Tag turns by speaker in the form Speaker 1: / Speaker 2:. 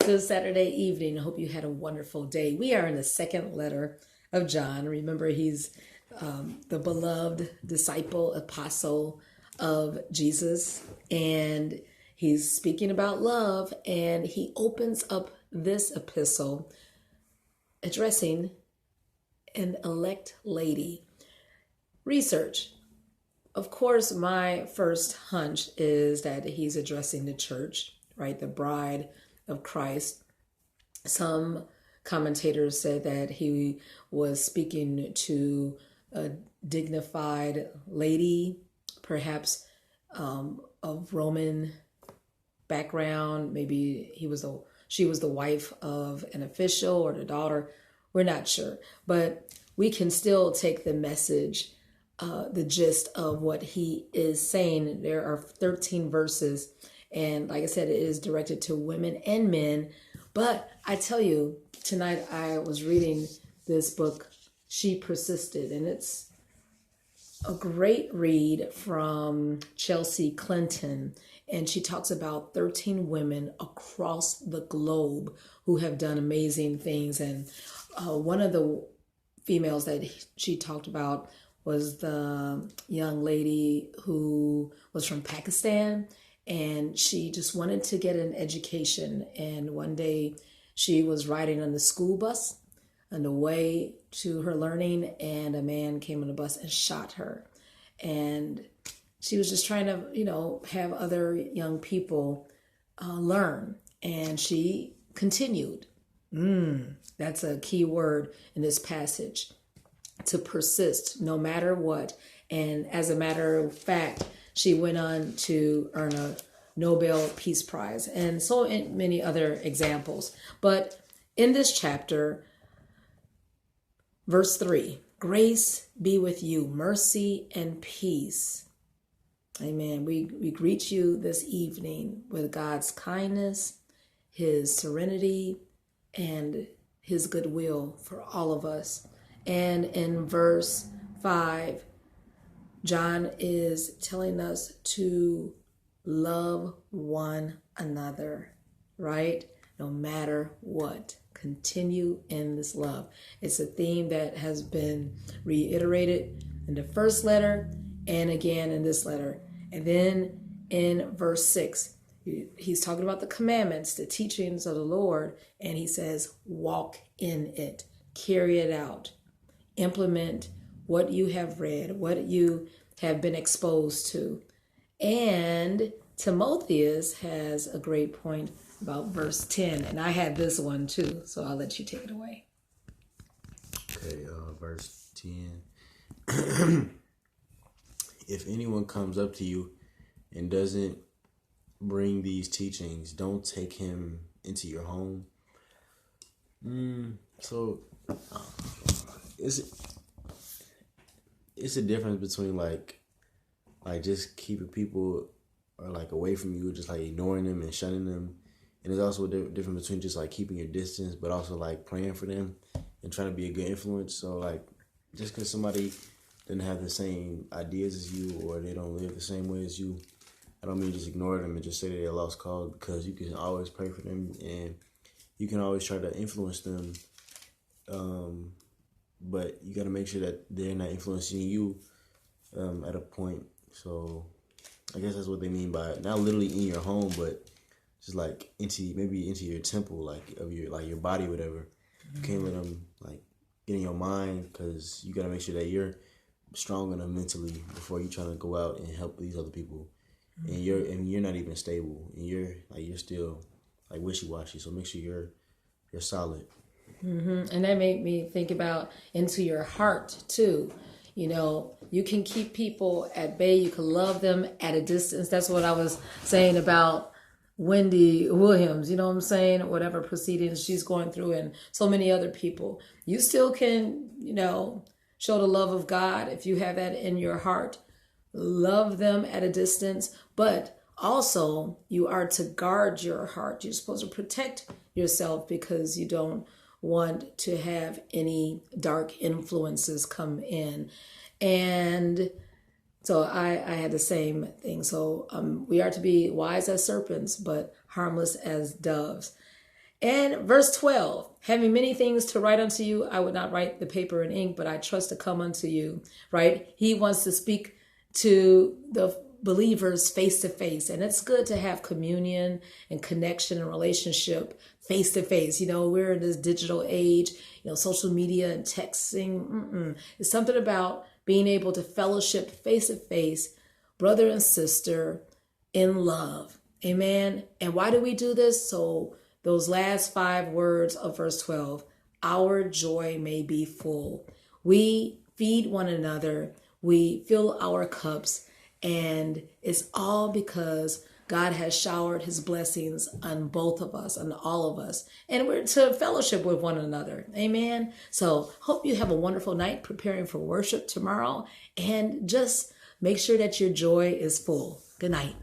Speaker 1: Good Saturday evening. I hope you had a wonderful day. We are in the second letter of John. Remember, he's the beloved disciple, apostle of Jesus, and he's speaking about love, and he opens up this epistle addressing an elect lady. Research. Of course, my first hunch is that he's addressing the church, right? The bride of Christ. Some commentators said that he was speaking to a dignified lady, perhaps of Roman background. Maybe she was the wife of an official or the daughter. We're not sure, but we can still take the message, the gist of what he is saying. There are 13 verses. And like I said, it is directed to women and men. But I tell you, tonight I was reading this book, She Persisted. And it's a great read from Chelsea Clinton. And she talks about 13 women across the globe who have done amazing things. And one of the females that she talked about was the young lady who was from Pakistan. And she just wanted to get an education. And one day she was riding on the school bus on the way to her learning, and a man came on the bus and shot her. And she was just trying to, have other young people learn. And she continued. That's a key word in this passage. To persist no matter what. And as a matter of fact, she went on to earn a Nobel Peace Prize and so many other examples. But in this chapter, verse 3, grace be with you, mercy and peace. Amen. We greet you this evening with God's kindness, his serenity, and his goodwill for all of us. And in verse 5, John is telling us to love one another, right? No matter what, continue in this love. It's a theme that has been reiterated in the first letter and again in this letter. And then in verse 6, he's talking about the commandments, the teachings of the Lord, and he says, walk in it, carry it out, implement what you have read, what you have been exposed to. And Timotheus has a great point about verse 10. And I had this one too, so I'll let you take it away.
Speaker 2: Okay, verse 10. If anyone comes up to you and doesn't bring these teachings, don't take him into your home. So it's a difference between like just keeping people or like away from you, just like ignoring them and shunning them. And there's also a difference between just like keeping your distance, but also like praying for them and trying to be a good influence. So like just because somebody doesn't have the same ideas as you or they don't live the same way as you, I don't mean just ignore them and just say that they're a lost cause, because you can always pray for them and you can always try to influence them. But you got to make sure that they're not influencing you at a point. So I guess that's what they mean by it. Not literally in your home, but just like into your temple, like of your body, whatever. You can't let them like get in your mind, because you got to make sure that you're strong enough mentally before you trying to go out and help these other people. And you're not even stable, and you're still like wishy-washy. So make sure you're solid.
Speaker 1: And that made me think about into your heart too. You can keep people at bay. You can love them at a distance. That's what I was saying about Wendy Williams, you know what I'm saying? Whatever proceedings she's going through, and so many other people. You still can, show the love of God if you have that in your heart. Love them at a distance, but also you are to guard your heart. You're supposed to protect yourself, because you don't want to have any dark influences come in. And so I had the same thing. So we are to be wise as serpents, but harmless as doves. And verse 12, having many things to write unto you, I would not write the paper and ink, but I trust to come unto you, right? He wants to speak to the believers face to face. And it's good to have communion and connection and relationship face to face. You know, we're in this digital age, you know, social media and texting. It's something about being able to fellowship face to face, brother and sister, in love. Amen. And why do we do this? So those last 5 words of verse 12, our joy may be full. We feed one another. We fill our cups. And it's all because God has showered his blessings on both of us, on all of us. And we're to fellowship with one another. Amen. So hope you have a wonderful night preparing for worship tomorrow. And just make sure that your joy is full. Good night.